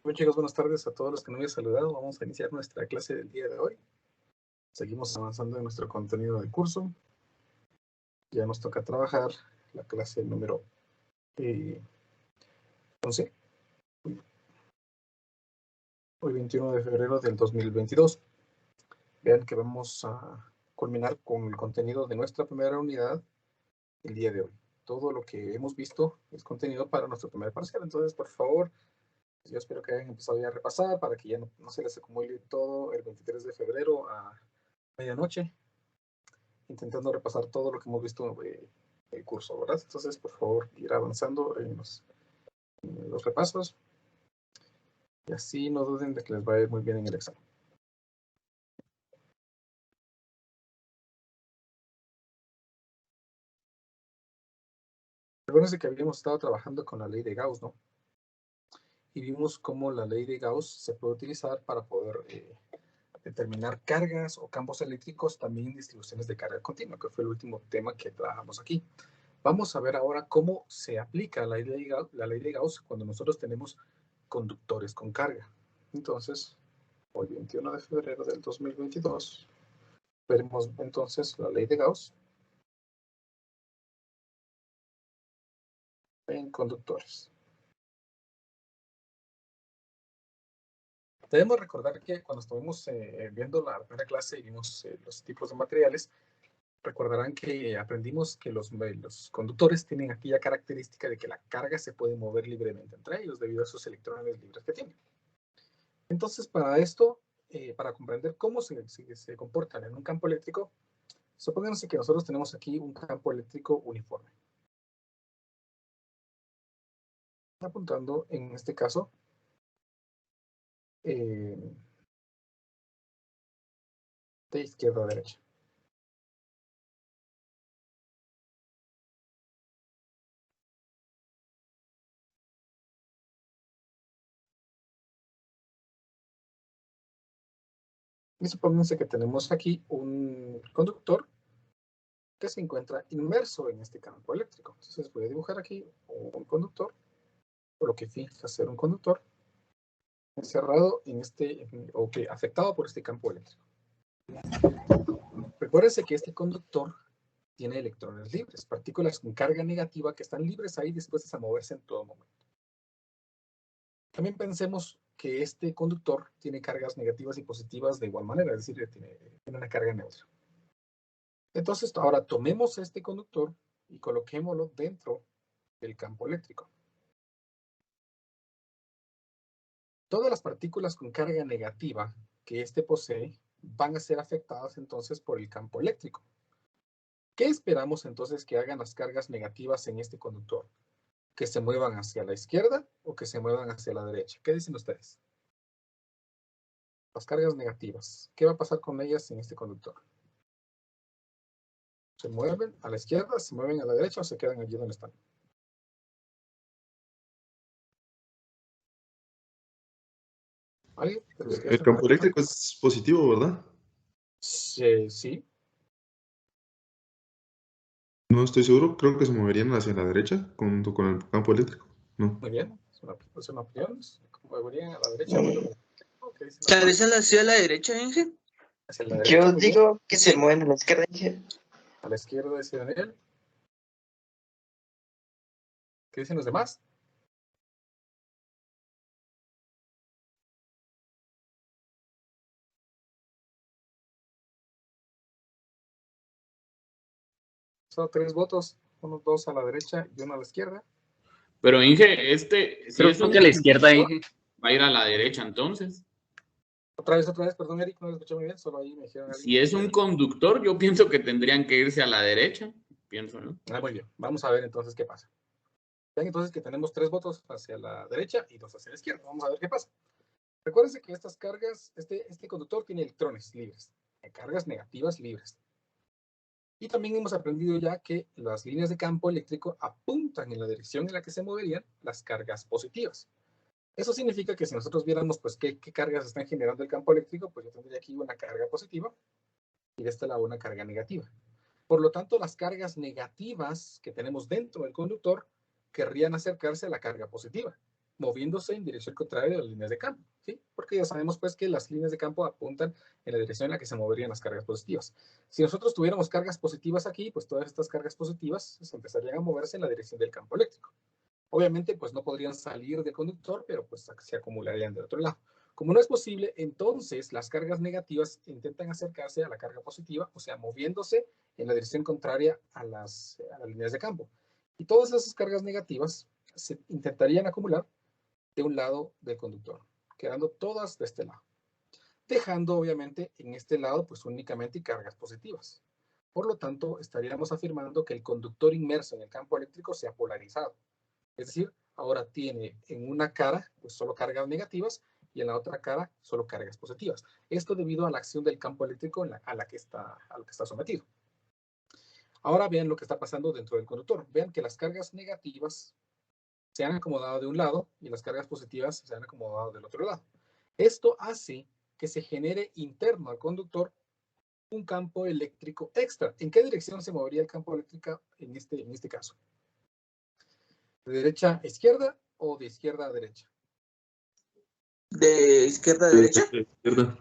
Bueno, chicos, buenas tardes a todos los que no había saludado. Vamos a iniciar nuestra clase del día de hoy. Seguimos avanzando en nuestro contenido de curso. Ya nos toca trabajar la clase número 11. Hoy 21 de febrero del 2022. Vean que vamos a culminar con el contenido de nuestra primera unidad el día de hoy. Todo lo que hemos visto es contenido para nuestro primer parcial. Entonces, por favor, yo espero que hayan empezado ya a repasar para que ya no se les acumule todo el 23 de febrero a medianoche, intentando repasar todo lo que hemos visto el curso, ¿verdad? Entonces, por favor, ir avanzando en los repasos y así no duden de que les va a ir muy bien en el examen. Recuerden que habíamos estado trabajando con la ley de Gauss, ¿no? Y vimos cómo la ley de Gauss se puede utilizar para poder determinar cargas o campos eléctricos, también distribuciones de carga continua, que fue el último tema que trabajamos aquí. Vamos a ver ahora cómo se aplica la ley de Gauss cuando nosotros tenemos conductores con carga. Entonces, hoy 21 de febrero del 2022, veremos entonces la ley de Gauss en conductores. Debemos recordar que cuando estuvimos viendo la primera clase y vimos los tipos de materiales, recordarán que aprendimos que los conductores tienen aquella característica de que la carga se puede mover libremente entre ellos debido a sus electrones libres que tienen. Entonces, para esto, para comprender cómo se comportan en un campo eléctrico, supónganse que nosotros tenemos aquí un campo eléctrico uniforme. Apuntando, en este caso, de izquierda a derecha. Y supónganse que tenemos aquí un conductor que se encuentra inmerso en este campo eléctrico. Entonces voy a dibujar aquí un conductor, o lo que finge ser un conductor, encerrado en afectado por este campo eléctrico. Recuérdense que este conductor tiene electrones libres, partículas con carga negativa que están libres ahí dispuestas a moverse en todo momento. También pensemos que este conductor tiene cargas negativas y positivas de igual manera, es decir, tiene una carga neutra. Entonces, ahora tomemos este conductor y coloquémoslo dentro del campo eléctrico. Todas las partículas con carga negativa que este posee van a ser afectadas entonces por el campo eléctrico. ¿Qué esperamos entonces que hagan las cargas negativas en este conductor? ¿Que se muevan hacia la izquierda o que se muevan hacia la derecha? ¿Qué dicen ustedes? Las cargas negativas. ¿Qué va a pasar con ellas en este conductor? ¿Se mueven a la izquierda, se mueven a la derecha o se quedan allí donde están? ¿Alguien? El campo eléctrico es positivo, ¿verdad? Sí. No estoy seguro, creo que se moverían hacia la derecha junto con el campo eléctrico. No. Muy bien, es una opción. Se moverían a la derecha. Tal vez hacia la derecha, Inge. Hacia la derecha. Yo digo que se mueven a la izquierda. A la izquierda, dice Daniel. ¿Qué dicen los demás? Son 3 votos, unos 2 a la derecha y 1 a la izquierda. Pero Inge, si creo es un que a la izquierda, Inge. va a ir a la derecha entonces. Otra vez, perdón, Eric, no lo escuché muy bien, solo ahí me dijeron. Si es un conductor, yo pienso que tendrían que irse a la derecha, pienso, ¿no? Muy bien, vamos a ver entonces qué pasa. Ven entonces que tenemos 3 votos hacia la derecha y 2 hacia la izquierda. Vamos a ver qué pasa. Recuérdense que estas cargas, este conductor tiene electrones libres, cargas negativas libres. Y también hemos aprendido ya que las líneas de campo eléctrico apuntan en la dirección en la que se moverían las cargas positivas. Eso significa que si nosotros viéramos pues qué cargas están generando el campo eléctrico, pues yo tendría aquí una carga positiva y de este lado una carga negativa. Por lo tanto, las cargas negativas que tenemos dentro del conductor querrían acercarse a la carga positiva. moviéndose en dirección contraria a las líneas de campo, ¿sí? Porque ya sabemos pues que las líneas de campo apuntan en la dirección en la que se moverían las cargas positivas. Si nosotros tuviéramos cargas positivas aquí, pues todas estas cargas positivas se empezarían a moverse en la dirección del campo eléctrico. Obviamente, pues no podrían salir del conductor, pero pues se acumularían del otro lado. Como no es posible, entonces las cargas negativas intentan acercarse a la carga positiva, o sea, moviéndose en la dirección contraria a las líneas de campo. Y todas esas cargas negativas se intentarían acumular de un lado del conductor, quedando todas de este lado, dejando obviamente en este lado pues únicamente cargas positivas. Por lo tanto, estaríamos afirmando que el conductor inmerso en el campo eléctrico se ha polarizado. Es decir, ahora tiene en una cara pues solo cargas negativas y en la otra cara solo cargas positivas. Esto debido a la acción del campo eléctrico a lo que está sometido. Ahora vean lo que está pasando dentro del conductor. Vean que las cargas negativas se han acomodado de un lado y las cargas positivas se han acomodado del otro lado. Esto hace que se genere interno al conductor un campo eléctrico extra. ¿En qué dirección se movería el campo eléctrico en este caso? ¿De derecha a izquierda o de izquierda a derecha? ¿De izquierda a derecha? Izquierda.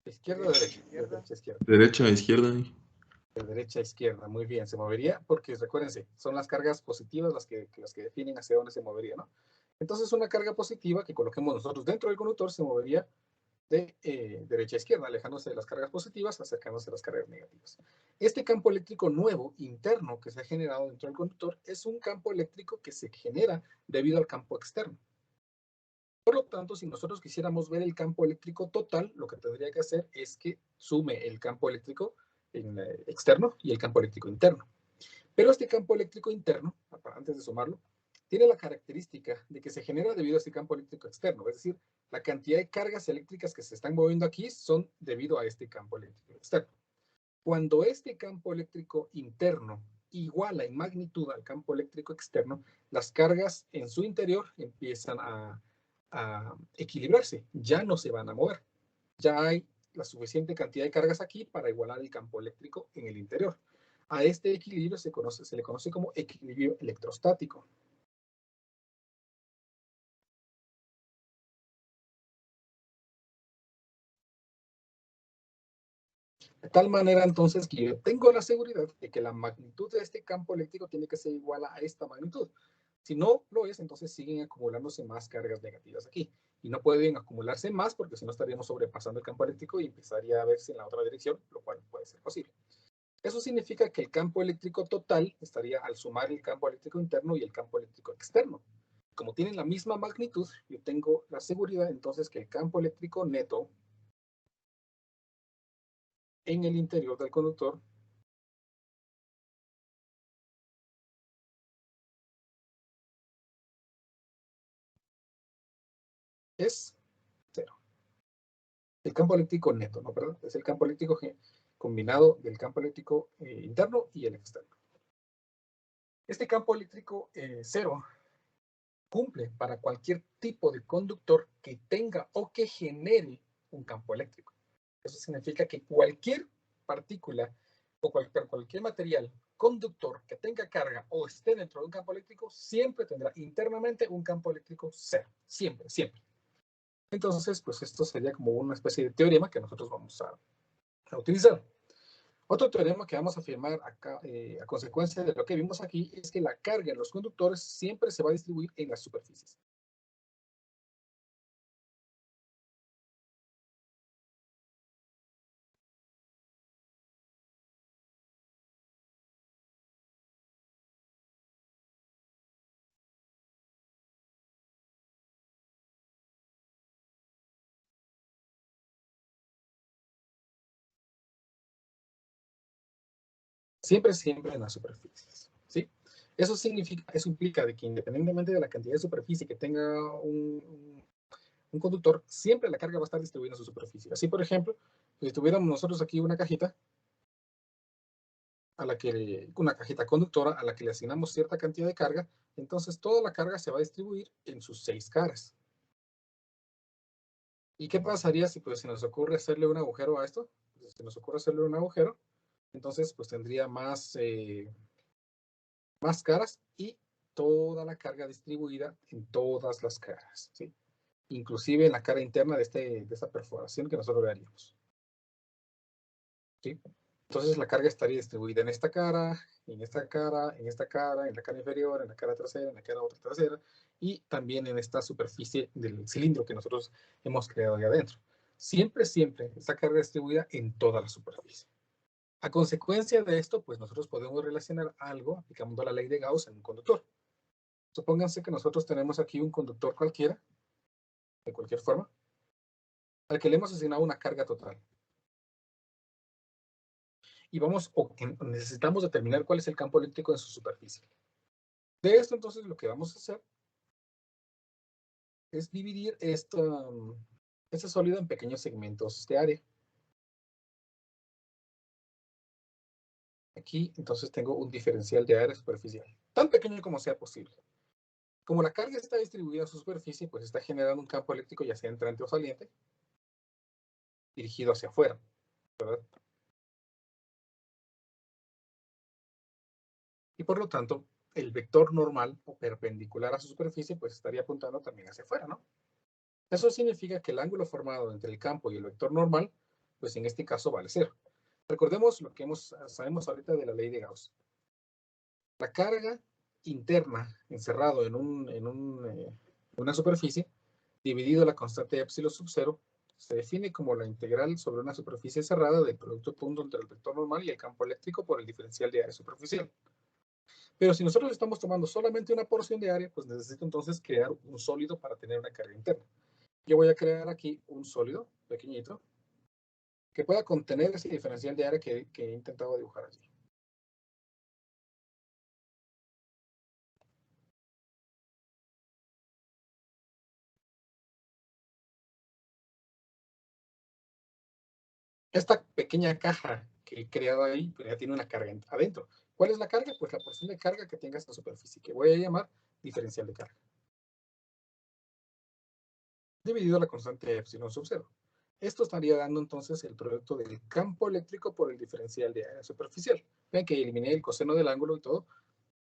De izquierda a derecha. De derecha a izquierda. Derecha a izquierda. De derecha a izquierda, muy bien, se movería porque recuérdense, son las cargas positivas las que definen hacia dónde se movería, ¿no? Entonces una carga positiva que coloquemos nosotros dentro del conductor se movería de derecha a izquierda, alejándose de las cargas positivas, acercándose a las cargas negativas. Este campo eléctrico nuevo, interno, que se ha generado dentro del conductor, es un campo eléctrico que se genera debido al campo externo. Por lo tanto, si nosotros quisiéramos ver el campo eléctrico total, lo que tendría que hacer es que sume el campo eléctrico externo y el campo eléctrico interno. Pero este campo eléctrico interno, antes de sumarlo, tiene la característica de que se genera debido a este campo eléctrico externo, es decir, la cantidad de cargas eléctricas que se están moviendo aquí son debido a este campo eléctrico externo. Cuando este campo eléctrico interno iguala en magnitud al campo eléctrico externo, las cargas en su interior empiezan a equilibrarse, ya no se van a mover. Ya hay la suficiente cantidad de cargas aquí para igualar el campo eléctrico en el interior. A este equilibrio se le conoce como equilibrio electrostático. De tal manera entonces que yo tengo la seguridad de que la magnitud de este campo eléctrico tiene que ser igual a esta magnitud. Si no lo es, entonces siguen acumulándose más cargas negativas aquí. Y no pueden acumularse más porque si no estaríamos sobrepasando el campo eléctrico y empezaría a verse en la otra dirección, lo cual puede ser posible. Eso significa que el campo eléctrico total estaría al sumar el campo eléctrico interno y el campo eléctrico externo. Como tienen la misma magnitud, yo tengo la seguridad entonces que el campo eléctrico neto en el interior del conductor es cero. El campo eléctrico neto, ¿no? Perdón, es el campo eléctrico combinado del campo eléctrico interno y el externo. Este campo eléctrico cero cumple para cualquier tipo de conductor que tenga o que genere un campo eléctrico. Eso significa que cualquier partícula o cualquier material conductor que tenga carga o esté dentro de un campo eléctrico siempre tendrá internamente un campo eléctrico cero. Siempre, siempre. Entonces, pues esto sería como una especie de teorema que nosotros vamos a utilizar. Otro teorema que vamos a afirmar acá, a consecuencia de lo que vimos aquí, es que la carga en los conductores siempre se va a distribuir en las superficies. Siempre en las superficies, ¿sí? Eso implica de que independientemente de la cantidad de superficie que tenga un conductor, siempre la carga va a estar distribuida en su superficie. Así, por ejemplo, si tuviéramos nosotros aquí una cajita, una cajita conductora a la que le asignamos cierta cantidad de carga, entonces toda la carga se va a distribuir en sus 6 caras. ¿Y qué pasaría si pues, se nos ocurre hacerle un agujero a esto? Pues, si nos ocurre hacerle un agujero, entonces pues tendría más caras y toda la carga distribuida en todas las caras, ¿sí? Inclusive en la cara interna de esta perforación que nosotros veríamos, ¿sí? Entonces la carga estaría distribuida en esta cara, en esta cara, en esta cara, en la cara inferior, en la cara trasera, en la cara otra trasera, y también en esta superficie del cilindro que nosotros hemos creado ahí adentro. Siempre, siempre esta carga distribuida en toda la superficie. A consecuencia de esto, pues nosotros podemos relacionar algo aplicando la ley de Gauss en un conductor. Supónganse que nosotros tenemos aquí un conductor cualquiera, de cualquier forma, al que le hemos asignado una carga total. Y necesitamos determinar cuál es el campo eléctrico en su superficie. De esto, entonces, lo que vamos a hacer es dividir este sólido en pequeños segmentos de área. Aquí, entonces, tengo un diferencial de área superficial, tan pequeño como sea posible. Como la carga está distribuida en su superficie, pues está generando un campo eléctrico, ya sea entrante o saliente, dirigido hacia afuera, ¿verdad? Y por lo tanto, el vector normal o perpendicular a su superficie, pues estaría apuntando también hacia afuera, ¿no? Eso significa que el ángulo formado entre el campo y el vector normal, pues en este caso vale 0. Recordemos lo que sabemos ahorita de la ley de Gauss. La carga interna encerrado en una superficie, dividido la constante epsilon sub 0, se define como la integral sobre una superficie cerrada del producto punto entre el vector normal y el campo eléctrico por el diferencial de área superficial. Pero si nosotros estamos tomando solamente una porción de área, pues necesito entonces crear un sólido para tener una carga interna. Yo voy a crear aquí un sólido pequeñito que pueda contener ese diferencial de área que he intentado dibujar allí. Esta pequeña caja que he creado ahí, pues ya tiene una carga adentro. ¿Cuál es la carga? Pues la porción de carga que tenga esta superficie, que voy a llamar diferencial de carga, dividido la constante epsilon sub 0. Esto estaría dando entonces el producto del campo eléctrico por el diferencial de área superficial. Vean que eliminé el coseno del ángulo y todo,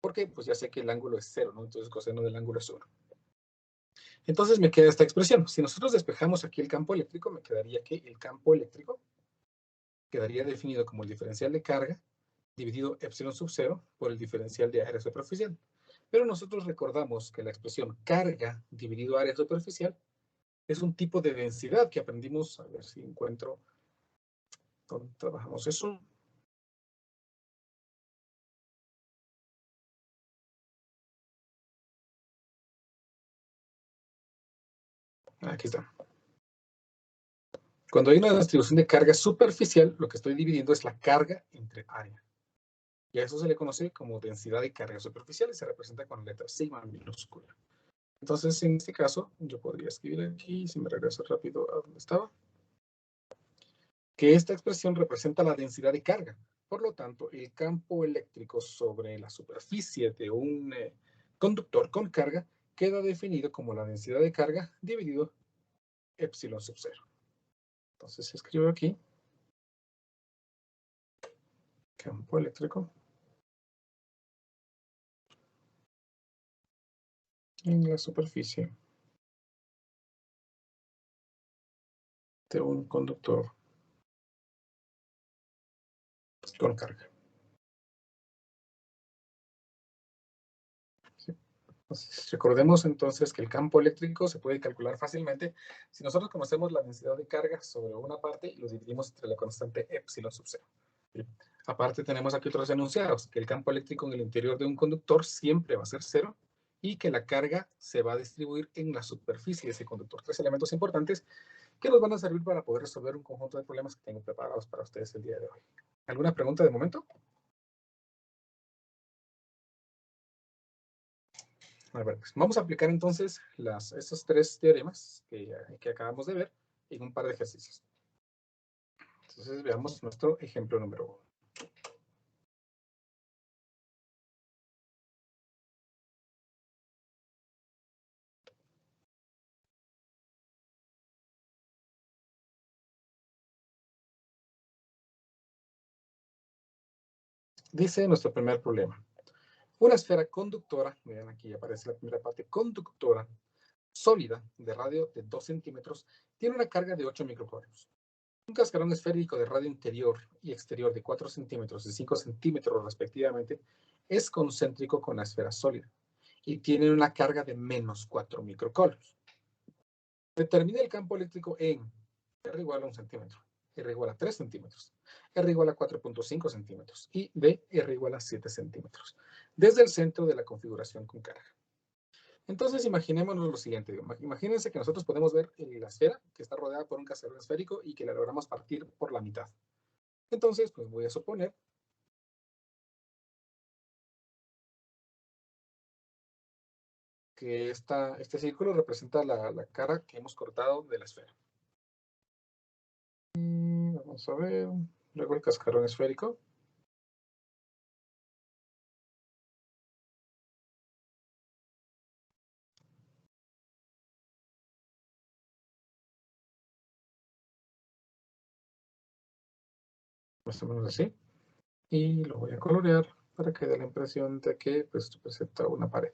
porque pues ya sé que el ángulo es 0, ¿no? Entonces el coseno del ángulo es 1. Entonces me queda esta expresión. Si nosotros despejamos aquí el campo eléctrico, me quedaría que el campo eléctrico quedaría definido como el diferencial de carga dividido epsilon sub 0 por el diferencial de área superficial. Pero nosotros recordamos que la expresión carga dividido área superficial es un tipo de densidad que aprendimos, a ver si encuentro dónde trabajamos eso. Aquí está. Cuando hay una distribución de carga superficial, lo que estoy dividiendo es la carga entre área. Y a eso se le conoce como densidad de carga superficial y se representa con la letra sigma minúscula. Entonces, en este caso, yo podría escribir aquí, si me regreso rápido a donde estaba, que esta expresión representa la densidad de carga. Por lo tanto, el campo eléctrico sobre la superficie de un conductor con carga queda definido como la densidad de carga dividido epsilon sub 0. Entonces, escribo aquí campo eléctrico en la superficie de un conductor con carga. ¿Sí? Entonces, recordemos entonces que el campo eléctrico se puede calcular fácilmente si nosotros conocemos la densidad de carga sobre una parte y lo dividimos entre la constante epsilon sub 0. ¿Sí? Aparte tenemos aquí otros enunciados, que el campo eléctrico en el interior de un conductor siempre va a ser 0 y que la carga se va a distribuir en la superficie de ese conductor. 3 elementos importantes que nos van a servir para poder resolver un conjunto de problemas que tengo preparados para ustedes el día de hoy. ¿Alguna pregunta de momento? A ver, pues vamos a aplicar entonces esos 3 teoremas que acabamos de ver en un par de ejercicios. Entonces veamos nuestro ejemplo número 1. Dice nuestro primer problema. Una esfera conductora, miren aquí aparece la primera parte, conductora, sólida, de radio de 2 centímetros, tiene una carga de 8 microcoulombs. Un cascarón esférico de radio interior y exterior de 4 centímetros y 5 centímetros respectivamente es concéntrico con la esfera sólida y tiene una carga de menos 4 microcoulombs. Determina el campo eléctrico en R igual a 1 centímetro, R igual a 3 centímetros, R igual a 4.5 centímetros y D, R igual a 7 centímetros, desde el centro de la configuración con carga. Entonces, imaginémonos lo siguiente. Imagínense que nosotros podemos ver la esfera que está rodeada por un cascarón esférico y que la logramos partir por la mitad. Entonces, pues voy a suponer que este círculo representa la cara que hemos cortado de la esfera. Vamos a ver. Luego el cascarón esférico. Más o menos así. Y lo voy a colorear para que dé la impresión de que pues, representa una pared.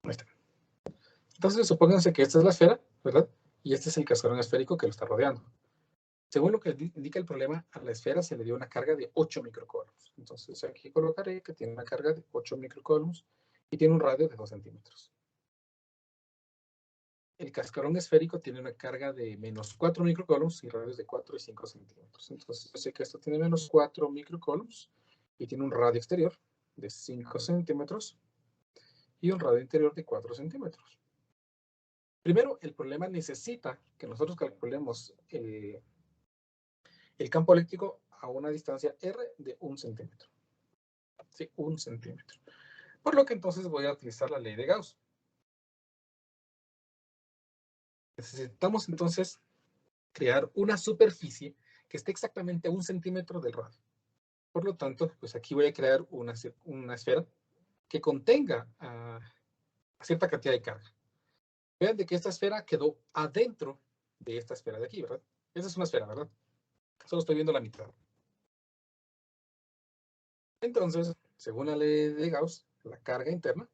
Ahí está. Entonces, supónganse que esta es la esfera, ¿verdad? Y este es el cascarón esférico que lo está rodeando. Según lo que indica el problema, a la esfera se le dio una carga de 8 microcoulombs. Entonces, aquí colocaré que tiene una carga de 8 microcoulombs y tiene un radio de 2 centímetros. El cascarón esférico tiene una carga de menos 4 microcoulombs y radios de 4 y 5 centímetros. Entonces, yo sé que esto tiene menos 4 microcoulombs y tiene un radio exterior de 5 centímetros y un radio interior de 4 centímetros. Primero, el problema necesita que nosotros calculemos el campo eléctrico a una distancia R de 1 centímetro. Sí, 1 centímetro. Por lo que entonces voy a utilizar la ley de Gauss. Necesitamos entonces crear una superficie que esté exactamente a 1 centímetro del radio. Por lo tanto, pues aquí voy a crear una esfera que contenga cierta cantidad de carga. Vean de que esta esfera quedó adentro de esta esfera de aquí, ¿verdad? Esa es una esfera, ¿verdad? Solo estoy viendo la mitad. Entonces, según la ley de Gauss, la carga interna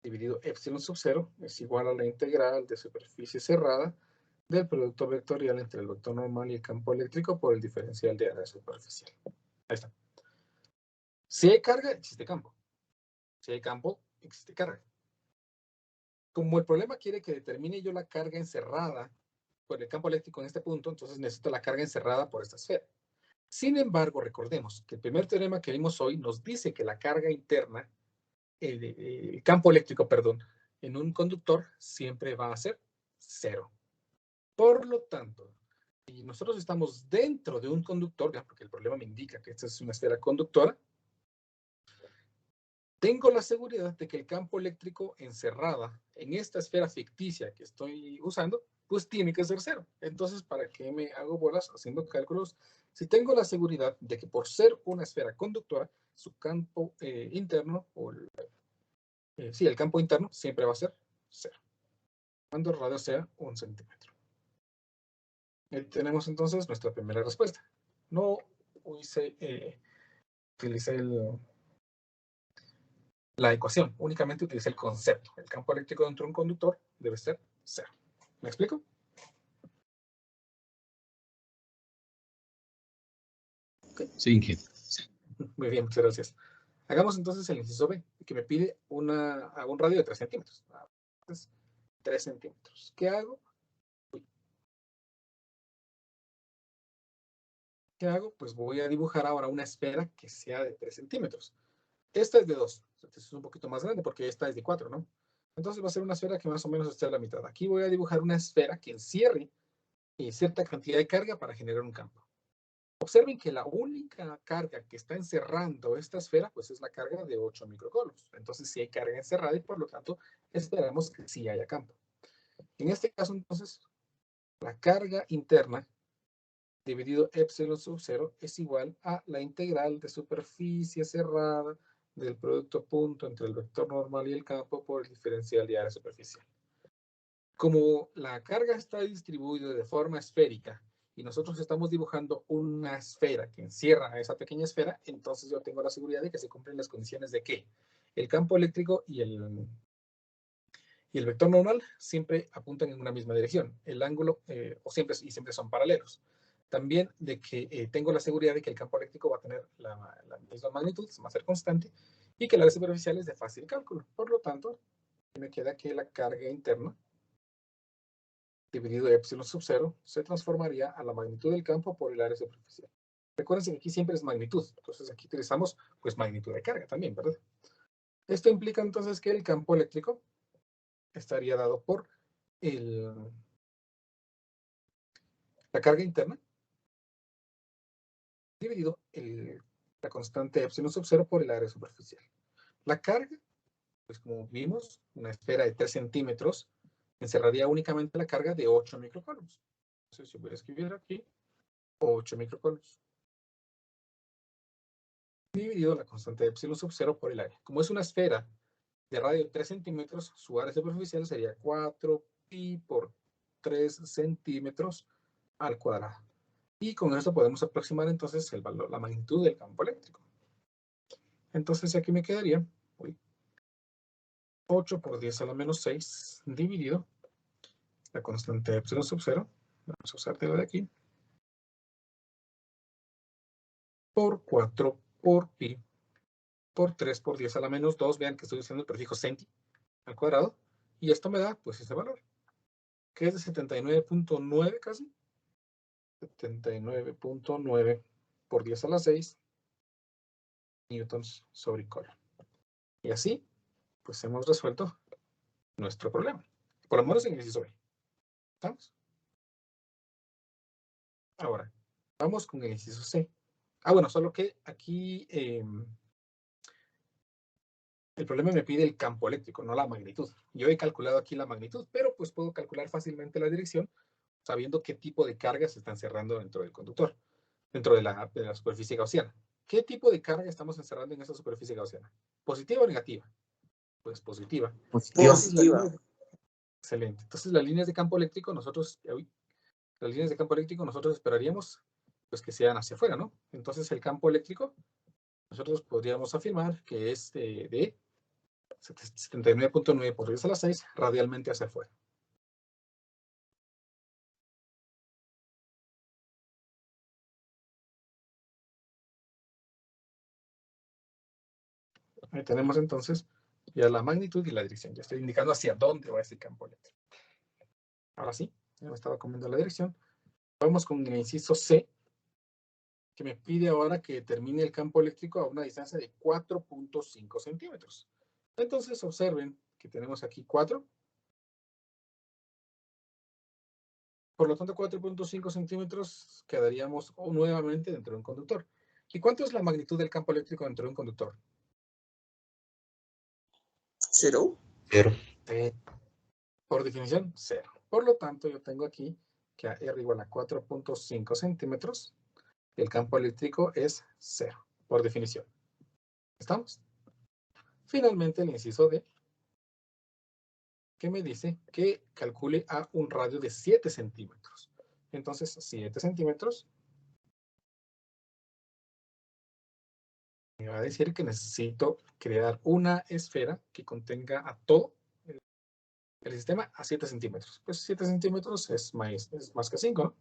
dividido epsilon sub 0 es igual a la integral de superficie cerrada del producto vectorial entre el vector normal y el campo eléctrico por el diferencial de área superficial. Ahí está. Si hay carga, existe campo. Si hay campo, existe carga. Como el problema quiere que determine yo la carga encerrada por el campo eléctrico en este punto, entonces necesito la carga encerrada por esta esfera. Sin embargo, recordemos que el primer teorema que vimos hoy nos dice que la carga interna, el campo eléctrico, perdón, en un conductor siempre va a ser 0. Por lo tanto, si nosotros estamos dentro de un conductor, porque el problema me indica que esta es una esfera conductora, tengo la seguridad de que el campo eléctrico encerrada en esta esfera ficticia que estoy usando, pues tiene que ser 0. Entonces, ¿para qué me hago bolas haciendo cálculos? Si tengo la seguridad de que por ser una esfera conductora, su campo interno, el campo interno siempre va a ser 0. Cuando el radio sea 1 centímetro. Ahí tenemos entonces nuestra primera respuesta. No utilicé la ecuación, únicamente utilicé el concepto. El campo eléctrico dentro de un conductor debe ser 0. ¿Me explico? Okay. Sí, Inge. Muy bien, muchas gracias. Hagamos entonces el inciso B, que me pide un radio de 3 centímetros. Entonces, 3 centímetros. ¿Qué hago? ¿Qué hago? Pues voy a dibujar ahora una esfera que sea de 3 centímetros. Esta es de 2. Esta es un poquito más grande porque esta es de 4, ¿no? Entonces va a ser una esfera que más o menos esté a la mitad. Aquí voy a dibujar una esfera que encierre cierta cantidad de carga para generar un campo. Observen que la única carga que está encerrando esta esfera, pues es la carga de 8 microcoulombs. Entonces sí hay carga encerrada y por lo tanto esperamos que sí haya campo. En este caso entonces, la carga interna dividido epsilon sub 0 es igual a la integral de superficie cerrada del producto punto entre el vector normal y el campo por el diferencial de área superficial. Como la carga está distribuida de forma esférica y nosotros estamos dibujando una esfera que encierra a esa pequeña esfera, entonces yo tengo la seguridad de que se cumplen las condiciones de que el campo eléctrico y el vector normal siempre apuntan en una misma dirección. El ángulo, siempre son paralelos. También de que tengo la seguridad de que el campo eléctrico va a tener la misma magnitud, va a ser constante, y que la área superficial es de fácil cálculo. Por lo tanto, me queda que la carga interna dividido epsilon sub 0 se transformaría a la magnitud del campo por el área superficial. Recuerden que aquí siempre es magnitud, entonces aquí utilizamos pues magnitud de carga también, ¿verdad? Esto implica entonces que el campo eléctrico estaría dado por la carga interna dividido la constante epsilon sub 0 por el área superficial. La carga, pues como vimos, una esfera de 3 centímetros encerraría únicamente la carga de 8 microcoulombs. Entonces yo voy a escribir aquí 8 microcoulombs. Dividido la constante de epsilon sub 0 por el área. Como es una esfera de radio de 3 centímetros, su área superficial sería 4pi por 3 centímetros al cuadrado. Y con esto podemos aproximar entonces el valor, la magnitud del campo eléctrico. Entonces aquí me quedaría 8 por 10 a la menos 6 dividido la constante de epsilon sub 0. Vamos a usar la de aquí. Por 4 por pi por 3 por 10 a la menos 2. Vean que estoy usando el prefijo centi al cuadrado. Y esto me da pues ese valor, que es de 79.9 casi. 79.9 por 10 a la 6 newtons sobre coulomb. Y así, pues hemos resuelto nuestro problema. Por lo menos en el inciso B. ¿Estamos? Ahora, vamos con el inciso C. Bueno, solo que aquí el problema me pide el campo eléctrico, no la magnitud. Yo he calculado aquí la magnitud, pero pues puedo calcular fácilmente la dirección sabiendo qué tipo de carga se está encerrando dentro del conductor, dentro de la superficie gaussiana. ¿Qué tipo de carga estamos encerrando en esa superficie gaussiana? ¿Positiva o negativa? Pues positiva. Positiva. Excelente. Entonces las líneas de campo eléctrico nosotros esperaríamos pues que sean hacia afuera, ¿no? Entonces el campo eléctrico nosotros podríamos afirmar que es de 79.9 por 10 a la 6 radialmente hacia afuera. Ahí tenemos entonces ya la magnitud y la dirección. Ya estoy indicando hacia dónde va ese campo eléctrico. Ahora sí, ya me estaba comiendo la dirección. Vamos con el inciso C, que me pide ahora que determine el campo eléctrico a una distancia de 4.5 centímetros. Entonces observen que tenemos aquí 4. Por lo tanto, 4.5 centímetros quedaríamos nuevamente dentro de un conductor. ¿Y cuánto es la magnitud del campo eléctrico dentro de un conductor? 0. Por definición, 0. Por lo tanto, yo tengo aquí que a R igual a 4.5 centímetros, el campo eléctrico es 0, por definición. ¿Estamos? Finalmente, el inciso D, que me dice que calcule a un radio de 7 centímetros. Entonces, 7 centímetros me va a decir que necesito crear una esfera que contenga a todo el sistema a 7 centímetros. Pues 7 centímetros es más que 5, ¿no?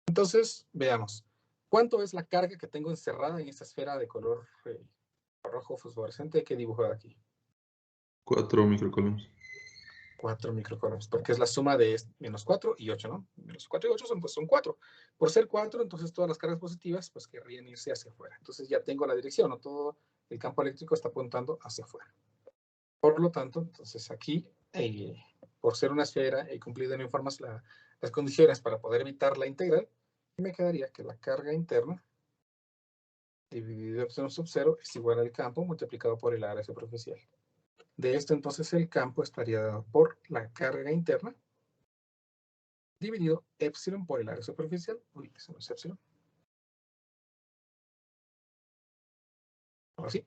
Entonces, veamos. ¿Cuánto es la carga que tengo encerrada en esta esfera de color rojo fosforescente que dibujo aquí? 4 microcoulombs. 4 microcoulombs, porque es la suma de menos 4 y 8, ¿no? Menos 4 y 8 son 4. Por ser 4, entonces todas las cargas positivas pues querrían irse hacia afuera. Entonces ya tengo la dirección, ¿no? Todo el campo eléctrico está apuntando hacia afuera. Por lo tanto, entonces aquí, por ser una esfera, he cumplido en informes las condiciones para poder evitar la integral, y me quedaría que la carga interna dividido epsilon sub 0 es igual al campo multiplicado por el área superficial. De esto entonces el campo estaría dado por la carga interna dividido epsilon por el área superficial. Uy, eso no es epsilon. Ahora sí.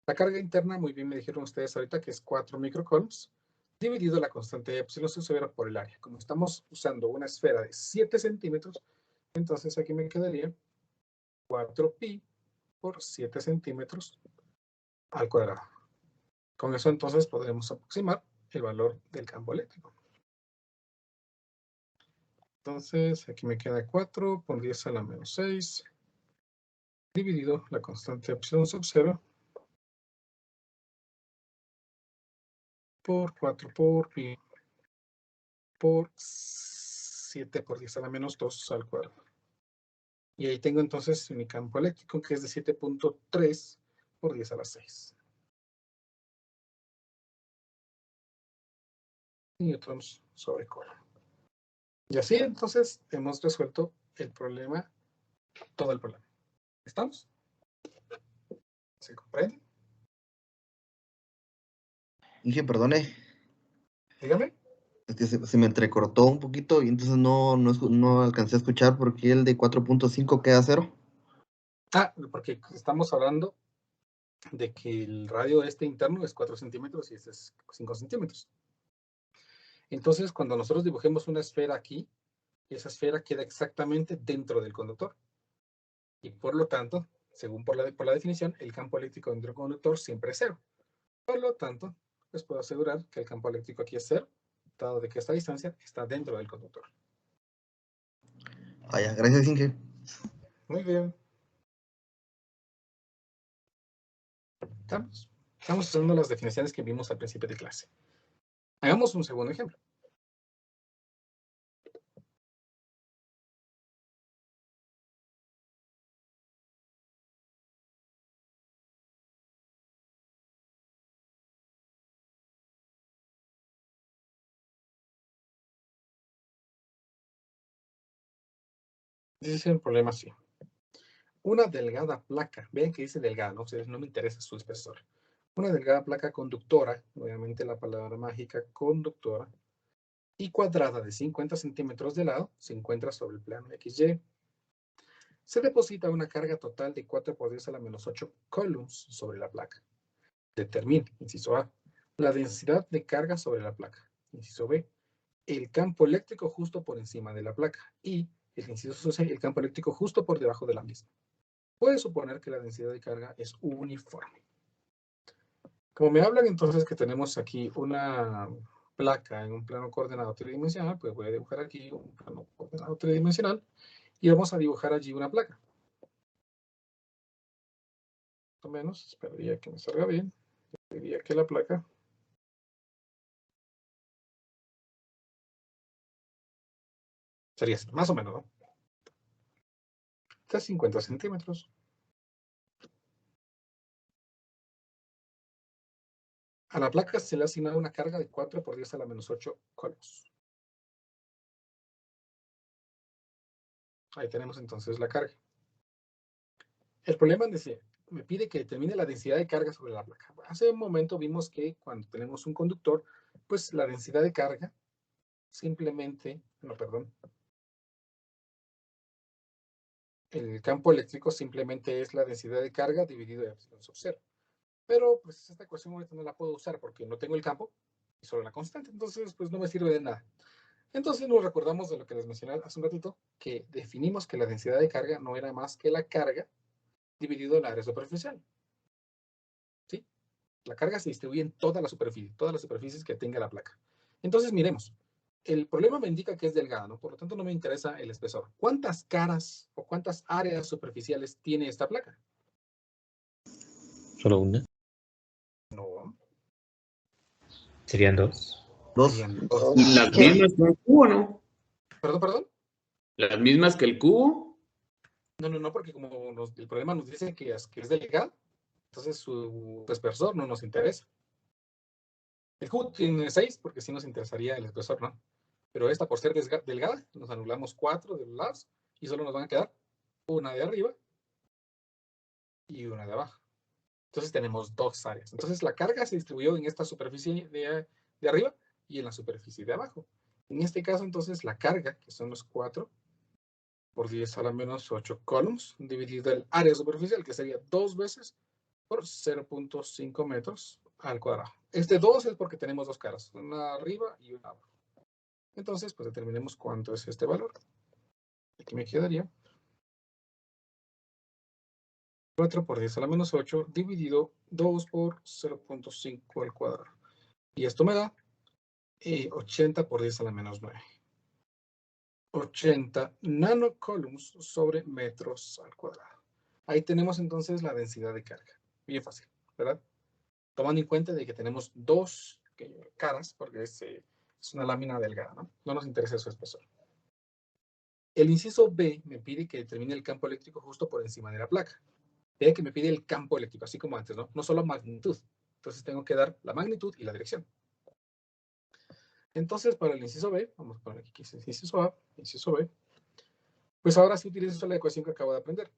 La carga interna, muy bien me dijeron ustedes ahorita que es 4 microcoulombs dividido la constante epsilon sub 0 por el área. Como estamos usando una esfera de 7 centímetros, Entonces aquí me quedaría 4pi por 7 centímetros al cuadrado. Con eso entonces podremos aproximar el valor del campo eléctrico. Entonces aquí me queda 4 por 10 a la menos 6 dividido la constante epsilon sub 0 por 4 por pi por 7 por 10 a la menos 2 al cuadrado. Y ahí tengo entonces mi campo eléctrico, que es de 7.3 por 10 a la 6. Newtons sobre Coulomb. Y así entonces hemos resuelto el problema, todo el problema. ¿Estamos? ¿Se comprende? Dije, perdone, Dígame. es que se me entrecortó un poquito y entonces no alcancé a escuchar por qué el de 4.5 queda 0. Porque estamos hablando de que el radio interno es 4 centímetros y este es 5 centímetros. Entonces, cuando nosotros dibujemos una esfera aquí, esa esfera queda exactamente dentro del conductor. Y por lo tanto, según por la definición, el campo eléctrico dentro del conductor siempre es 0. Por lo tanto, les puedo asegurar que el campo eléctrico aquí es 0, dado de que esta distancia está dentro del conductor. Vaya, gracias, Inge. Muy bien. Estamos usando las definiciones que vimos al principio de clase. Hagamos un segundo ejemplo. Dice el problema así. Una delgada placa, vean que dice delgada, ¿no? No me interesa su espesor. Una delgada placa conductora, obviamente la palabra mágica conductora, y cuadrada de 50 centímetros de lado, se encuentra sobre el plano XY. Se deposita una carga total de 4 por 10 a la menos 8 coulombs sobre la placa. Determine, inciso A, la densidad de carga sobre la placa. Inciso B, el campo eléctrico justo por encima de la placa. Y el inciso C, el campo eléctrico justo por debajo de la misma. Puede suponer que la densidad de carga es uniforme. Como me hablan entonces que tenemos aquí una placa en un plano coordenado tridimensional, pues voy a dibujar aquí un plano coordenado tridimensional y vamos a dibujar allí una placa. Más o menos, esperaría que me salga bien. Diría que la placa sería así, más o menos, ¿no? Está 50 centímetros. A la placa se le ha asignado una carga de 4 por 10 a la menos 8 coulombs. Ahí tenemos entonces la carga. El problema me pide que determine la densidad de carga sobre la placa. Hace un momento vimos que cuando tenemos un conductor, pues la densidad de carga simplemente, el campo eléctrico simplemente es la densidad de carga dividido en epsilon sub 0. Pero pues esta ecuación ahorita no la puedo usar porque no tengo el campo y solo la constante, entonces pues no me sirve de nada. Entonces nos recordamos de lo que les mencioné hace un ratito, que definimos que la densidad de carga no era más que la carga dividido en la área superficial. ¿Sí? La carga se distribuye en todas las superficies que tenga la placa. Entonces miremos, el problema me indica que es delgada, ¿no? Por lo tanto no me interesa el espesor. ¿Cuántas caras o cuántas áreas superficiales tiene esta placa? ¿Solo una? No. ¿Serían dos? Serían dos. Las mismas que un cubo, ¿no? ¿Perdón? Las mismas que el cubo. No, porque como el problema nos dice que es delgada, entonces su espesor no nos interesa. El cubo tiene 6 porque sí nos interesaría el espesor, ¿no? Pero esta por ser delgada, nos anulamos 4 de los lados y solo nos van a quedar una de arriba y una de abajo. Entonces tenemos dos áreas. Entonces la carga se distribuyó en esta superficie de arriba y en la superficie de abajo. En este caso, entonces, la carga, que son los 4 por 10 a la menos 8 coulombs, dividido el área superficial, que sería 2 veces por 0.5 metros al cuadrado. Este 2 es porque tenemos dos caras, una arriba y una abajo. Entonces, pues determinemos cuánto es este valor. Aquí me quedaría 4 por 10 a la menos 8 dividido 2 por 0.5 al cuadrado. Y esto me da 80 por 10 a la menos 9. 80 nanocoulombs sobre metros al cuadrado. Ahí tenemos entonces la densidad de carga. Bien fácil, ¿verdad? Tomando en cuenta de que tenemos dos caras, porque es una lámina delgada, ¿no? No nos interesa su espesor. El inciso B me pide que determine el campo eléctrico justo por encima de la placa. Ve que me pide el campo eléctrico, así como antes, ¿no? No solo magnitud. Entonces tengo que dar la magnitud y la dirección. Entonces, para el inciso B, vamos a poner aquí que es inciso A, inciso B, pues ahora sí utilizo la ecuación que acabo de aprender.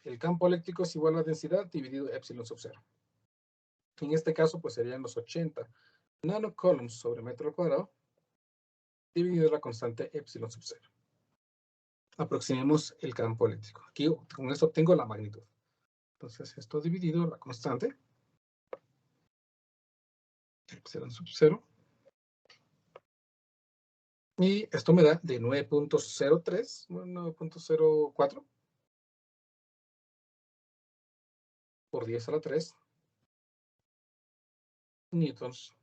El campo eléctrico es igual a densidad dividido epsilon sub 0. En este caso, pues serían los 80 nanocoulombs sobre metro al cuadrado dividido la constante epsilon sub 0. Aproximemos el campo eléctrico. Aquí con esto obtengo la magnitud. Entonces, esto dividido la constante epsilon sub 0. Y esto me da de 9.03, 9.04 por 10 a la 3 newtons.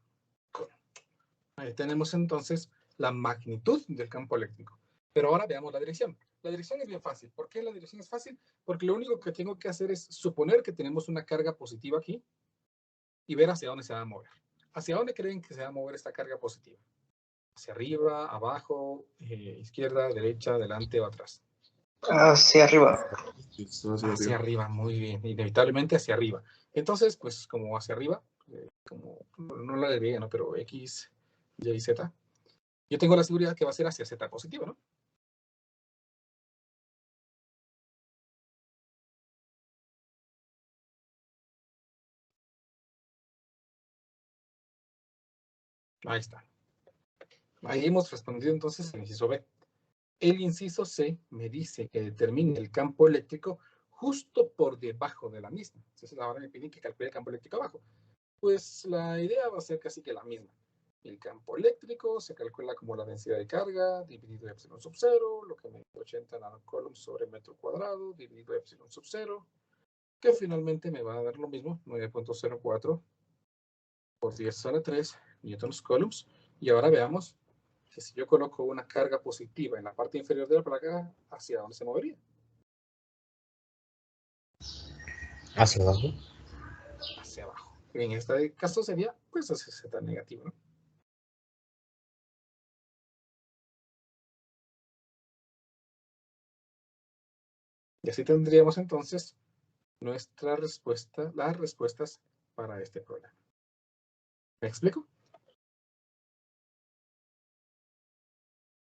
Ahí tenemos entonces la magnitud del campo eléctrico. Pero ahora veamos la dirección. La dirección es bien fácil. ¿Por qué la dirección es fácil? Porque lo único que tengo que hacer es suponer que tenemos una carga positiva aquí y ver hacia dónde se va a mover. ¿Hacia dónde creen que se va a mover esta carga positiva? ¿Hacia arriba, abajo, izquierda, derecha, adelante o atrás? Hacia arriba. Hacia arriba, muy bien. Inevitablemente hacia arriba. Entonces, pues como hacia arriba, como no la debía, ¿no? Pero X, Y, Z. Yo tengo la seguridad que va a ser hacia Z positivo, ¿no? Ahí está. Ahí hemos respondido entonces el inciso B. El inciso C me dice que determine el campo eléctrico justo por debajo de la misma. Entonces ahora me piden que calcule el campo eléctrico abajo. Pues la idea va a ser casi que la misma. El campo eléctrico se calcula como la densidad de carga dividido epsilon sub 0, lo que me da 80 nanocoulombs sobre metro cuadrado dividido epsilon sub 0, que finalmente me va a dar lo mismo, 9.04 por 10 a la 3 newtons coulombs. Y ahora veamos que si yo coloco una carga positiva en la parte inferior de la placa, ¿hacia dónde se movería? Hacia abajo. Hacia abajo. En este caso sería, pues, hacia Z negativo, ¿no? Y así tendríamos entonces nuestra respuesta, las respuestas para este problema. ¿Me explico?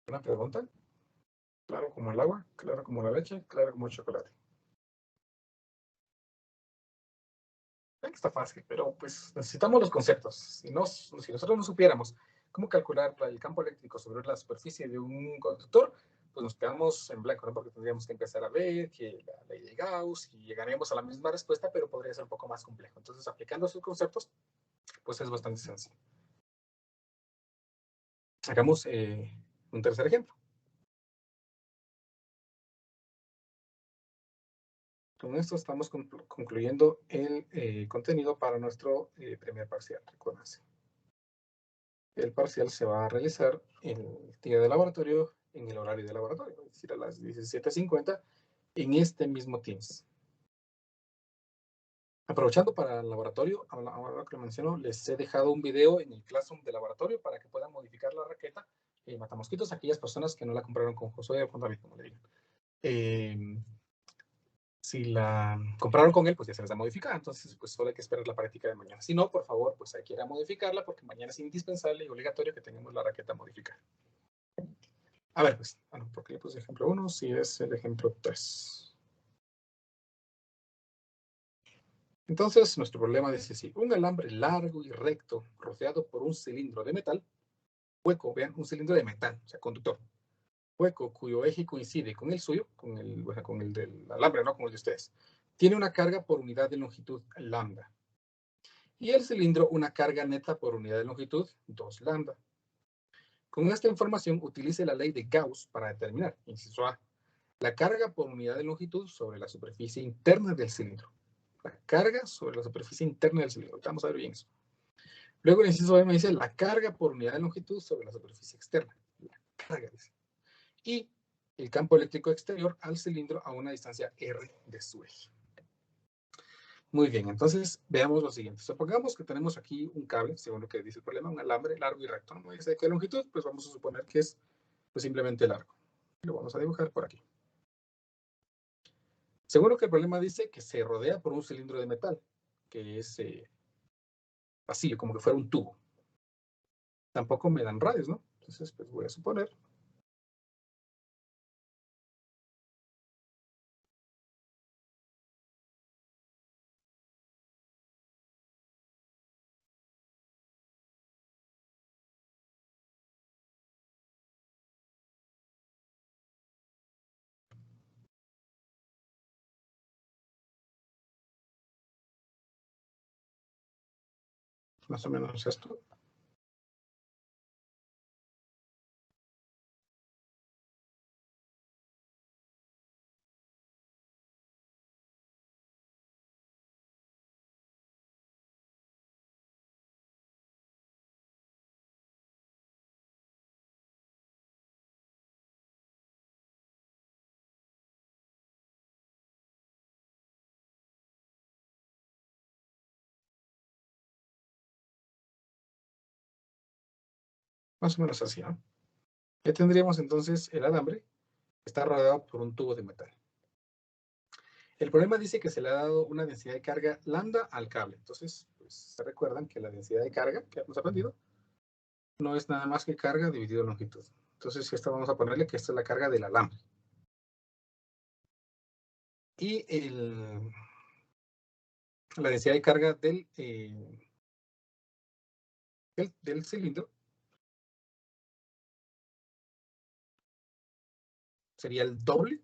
¿Una pregunta? Claro como el agua, claro como la leche, claro como el chocolate. Está fácil, pero pues necesitamos los conceptos. Si nosotros no supiéramos cómo calcular el campo eléctrico sobre la superficie de un conductor, pues nos quedamos en blanco, ¿no? Porque tendríamos que empezar a ver que la ley de Gauss y llegaríamos a la misma respuesta, pero podría ser un poco más complejo. Entonces, aplicando esos conceptos, pues es bastante sencillo. Hagamos un tercer ejemplo. Con esto estamos concluyendo el contenido para nuestro primer parcial. Recuérdense. El parcial se va a realizar el día de laboratorio, en el horario de laboratorio, es decir, a las 17:50, en este mismo Teams. Aprovechando para el laboratorio, ahora que lo menciono, les he dejado un video en el Classroom de laboratorio para que puedan modificar la raqueta matamosquitos a aquellas personas que no la compraron con Josué o con David, como le digan. Si la compraron con él, pues ya se les da modificada. Entonces, pues solo hay que esperar la práctica de mañana. Si no, por favor, pues hay que ir a modificarla porque mañana es indispensable y obligatorio que tengamos la raqueta modificada. A ver, pues, ¿por qué le puse ejemplo 1? Si es el ejemplo 3. Entonces, nuestro problema dice así. Un alambre largo y recto rodeado por un cilindro de metal, hueco, vean, un cilindro de metal, o sea, conductor, hueco cuyo eje coincide con el suyo, con el del alambre, no con el de ustedes, tiene una carga por unidad de longitud lambda. Y el cilindro una carga neta por unidad de longitud 2 lambda. Con esta información utilice la ley de Gauss para determinar, inciso A, la carga por unidad de longitud sobre la superficie interna del cilindro. La carga sobre la superficie interna del cilindro. Vamos a ver bien eso. Luego el inciso B me dice la carga por unidad de longitud sobre la superficie externa. La carga, dice. Y el campo eléctrico exterior al cilindro a una distancia R de su eje. Muy bien, entonces veamos lo siguiente. Supongamos que tenemos aquí un cable, según lo que dice el problema, un alambre largo y recto. No me dice de qué longitud, pues vamos a suponer que es pues, simplemente largo. Lo vamos a dibujar por aquí. Según lo que el problema dice que se rodea por un cilindro de metal, que es vacío, como que fuera un tubo. Tampoco me dan radios, ¿no? Entonces, pues voy a suponer. Más o menos esto. Más o menos así, ¿no? Ya tendríamos entonces el alambre que está rodeado por un tubo de metal. El problema dice que se le ha dado una densidad de carga lambda al cable. Entonces, pues, se recuerdan que la densidad de carga que hemos aprendido no es nada más que carga dividido en longitud. Entonces, esta vamos a ponerle que esta es la carga del alambre. Y la densidad de carga del cilindro sería el doble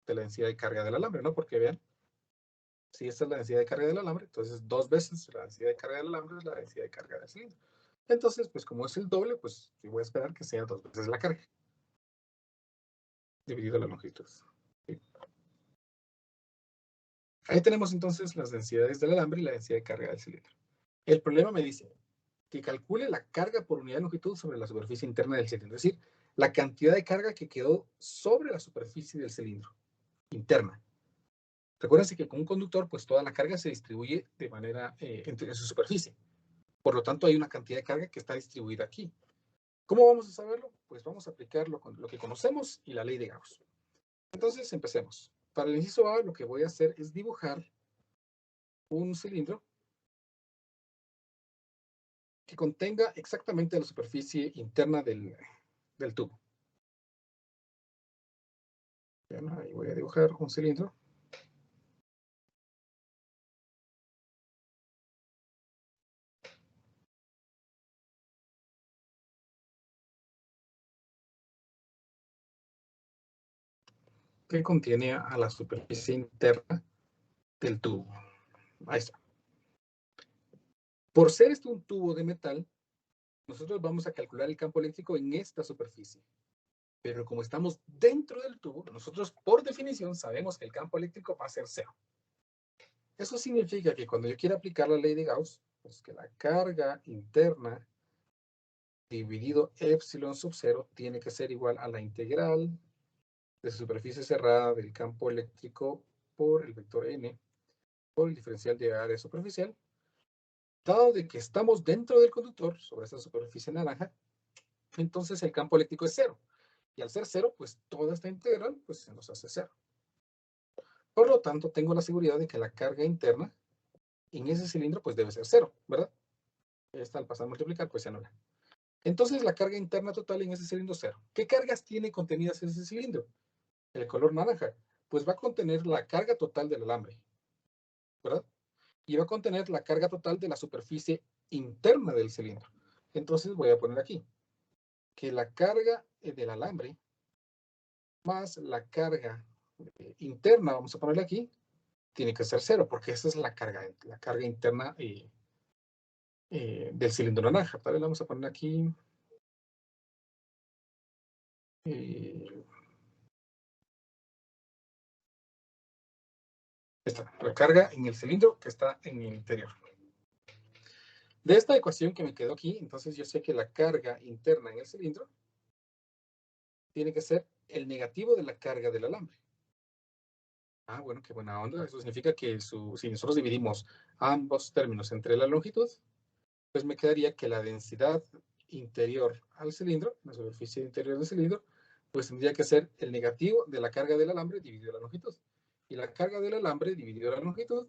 de la densidad de carga del alambre, ¿no? Porque vean, si esta es la densidad de carga del alambre, entonces 2 veces la densidad de carga del alambre es la densidad de carga del cilindro. Entonces, pues como es el doble, pues yo voy a esperar que sea 2 veces la carga, dividido la longitud. ¿Sí? Ahí tenemos entonces las densidades del alambre y la densidad de carga del cilindro. El problema me dice que calcule la carga por unidad de longitud sobre la superficie interna del cilindro, es decir, la cantidad de carga que quedó sobre la superficie del cilindro interna. Recuérdense que con un conductor, pues toda la carga se distribuye de manera entre su superficie. Por lo tanto, hay una cantidad de carga que está distribuida aquí. ¿Cómo vamos a saberlo? Pues vamos a aplicar lo que conocemos y la ley de Gauss. Entonces, empecemos. Para el inciso A, lo que voy a hacer es dibujar un cilindro que contenga exactamente la superficie interna del tubo. Bien, ahí voy a dibujar un cilindro. Que contiene a la superficie interna del tubo. Ahí está. Por ser esto un tubo de metal, nosotros vamos a calcular el campo eléctrico en esta superficie. Pero como estamos dentro del tubo, nosotros por definición sabemos que el campo eléctrico va a ser cero. Eso significa que cuando yo quiera aplicar la ley de Gauss, pues que la carga interna dividido epsilon sub 0 tiene que ser igual a la integral de superficie cerrada del campo eléctrico por el vector n por el diferencial de área superficial. Dado de que estamos dentro del conductor, sobre esta superficie naranja, entonces el campo eléctrico es cero. Y al ser cero, pues toda esta integral pues, se nos hace cero. Por lo tanto, tengo la seguridad de que la carga interna en ese cilindro pues debe ser cero, ¿verdad? Esta al pasar a multiplicar pues se anula. Entonces la carga interna total en ese cilindro es cero. ¿Qué cargas tiene contenidas en ese cilindro? El color naranja, pues va a contener la carga total del alambre, ¿verdad? Y va a contener la carga total de la superficie interna del cilindro. Entonces voy a poner aquí que la carga del alambre más la carga interna, vamos a ponerle aquí, tiene que ser cero, porque esa es la carga interna del cilindro naranja. Tal vez vamos a poner aquí Esta, la carga en el cilindro que está en el interior. De esta ecuación que me quedó aquí, entonces yo sé que la carga interna en el cilindro tiene que ser el negativo de la carga del alambre. Ah, bueno, qué buena onda. Eso significa que si nosotros dividimos ambos términos entre la longitud, pues me quedaría que la densidad interior al cilindro, la superficie interior del cilindro, pues tendría que ser el negativo de la carga del alambre dividido la longitud. Y la carga del alambre dividido la longitud,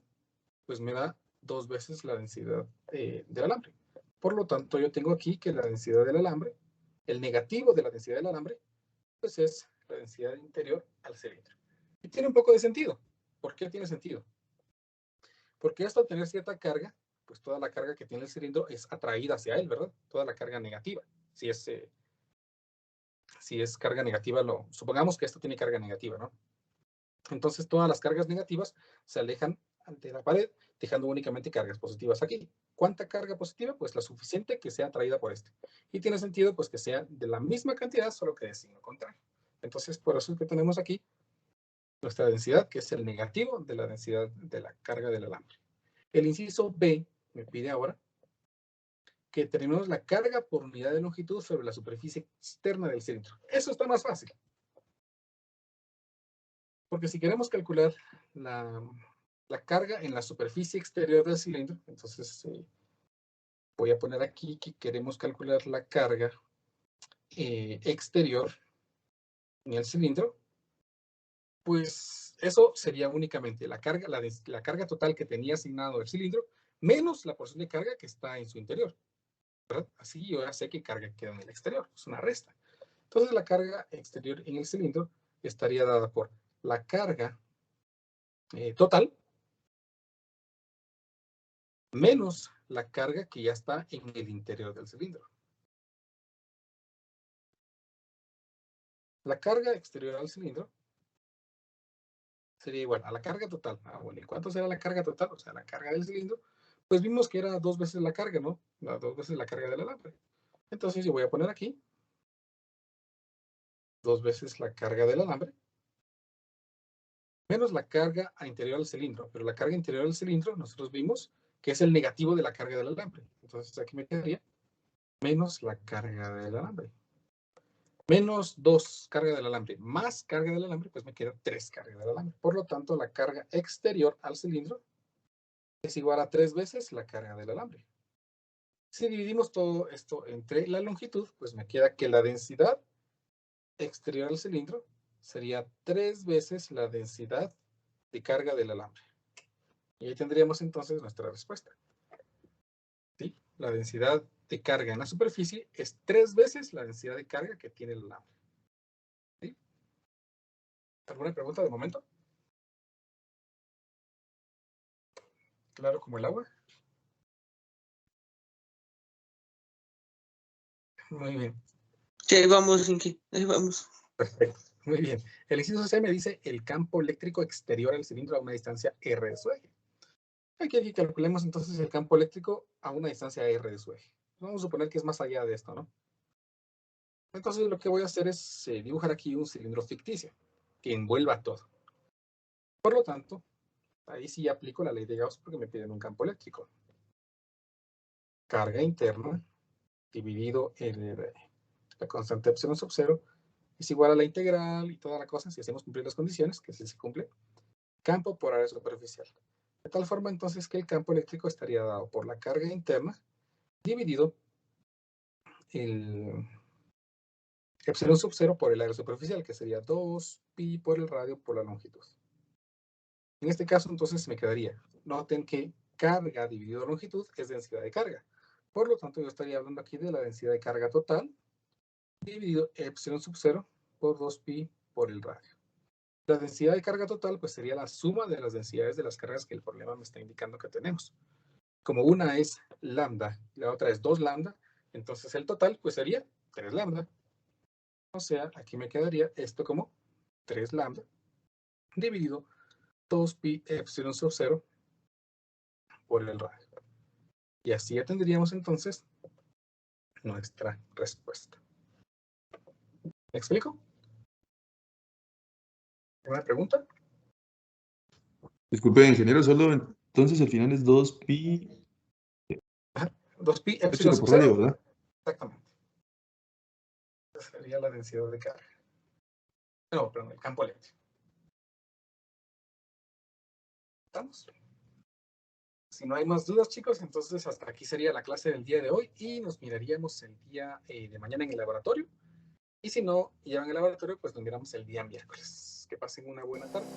pues me da 2 veces la densidad del alambre. Por lo tanto, yo tengo aquí que la densidad del alambre, el negativo de la densidad del alambre, pues es la densidad interior al cilindro. Y tiene un poco de sentido. ¿Por qué tiene sentido? Porque esto al tener cierta carga, pues toda la carga que tiene el cilindro es atraída hacia él, ¿verdad? Toda la carga negativa. Si es carga negativa, supongamos que esto tiene carga negativa, ¿no? Entonces todas las cargas negativas se alejan ante la pared, dejando únicamente cargas positivas aquí. ¿Cuánta carga positiva? Pues la suficiente que sea atraída por este. Y tiene sentido pues que sea de la misma cantidad, solo que de signo contrario. Entonces por eso es que tenemos aquí nuestra densidad, que es el negativo de la densidad de la carga del alambre. El inciso B me pide ahora que tenemos la carga por unidad de longitud sobre la superficie externa del cilindro. Eso está más fácil. Porque si queremos calcular la carga en la superficie exterior del cilindro, entonces voy a poner aquí que queremos calcular la carga exterior en el cilindro, pues eso sería únicamente la carga total que tenía asignado el cilindro, menos la porción de carga que está en su interior, ¿verdad? Así yo ya sé qué carga queda en el exterior, es una resta. Entonces la carga exterior en el cilindro estaría dada por la carga total menos la carga que ya está en el interior del cilindro. La carga exterior al cilindro sería igual a la carga total. Ah, bueno, ¿y cuánto será la carga total? O sea, la carga del cilindro, pues vimos que era 2 veces la carga, ¿no? 2 veces la carga del alambre. Entonces yo voy a poner aquí 2 veces la carga del alambre menos la carga interior al cilindro. Pero la carga interior al cilindro, nosotros vimos que es el negativo de la carga del alambre. Entonces aquí me quedaría menos la carga del alambre. Menos 2 carga del alambre más carga del alambre, pues me queda 3 carga del alambre. Por lo tanto, la carga exterior al cilindro es igual a 3 veces la carga del alambre. Si dividimos todo esto entre la longitud, pues me queda que la densidad exterior al cilindro sería 3 veces la densidad de carga del alambre. Y ahí tendríamos entonces nuestra respuesta. ¿Sí? La densidad de carga en la superficie es 3 veces la densidad de carga que tiene el alambre. ¿Sí? ¿Alguna pregunta de momento? Claro como el agua. Muy bien. Sí, ahí vamos, Inge. Ahí vamos. Perfecto. Muy bien. El inciso C me dice el campo eléctrico exterior al cilindro a una distancia R de su eje. Aquí calculemos entonces el campo eléctrico a una distancia R de su eje. Vamos a suponer que es más allá de esto, ¿no? Entonces lo que voy a hacer es dibujar aquí un cilindro ficticio que envuelva todo. Por lo tanto, ahí sí aplico la ley de Gauss porque me piden un campo eléctrico. Carga interna dividido en la constante epsilon sub 0 es igual a la integral y toda la cosa, si hacemos cumplir las condiciones, que sí se cumple, campo por área superficial. De tal forma entonces que el campo eléctrico estaría dado por la carga interna dividido el epsilon sub 0 por el área superficial, que sería 2pi por el radio por la longitud. En este caso entonces me quedaría, noten que carga dividido longitud es densidad de carga. Por lo tanto yo estaría hablando aquí de la densidad de carga total dividido epsilon sub 0 por 2pi por el radio. La densidad de carga total pues sería la suma de las densidades de las cargas que el problema me está indicando que tenemos. Como una es lambda y la otra es 2 lambda, entonces el total pues sería 3 lambda. O sea, aquí me quedaría esto como 3 lambda dividido 2pi epsilon sub 0 por el radio. Y así ya tendríamos entonces nuestra respuesta. ¿Me explico? ¿Alguna pregunta? Disculpe, ingeniero, solo entonces al final es 2pi 2pi epsilon epsilon sub por radio, 0. ¿verdad? Exactamente. Esa sería la densidad de carga. No, perdón, el campo eléctrico. ¿Estamos? Si no hay más dudas, chicos, entonces hasta aquí sería la clase del día de hoy y nos miraríamos el día de mañana en el laboratorio. Y si no llevan el laboratorio, pues nos miramos el día miércoles. Que pasen una buena tarde.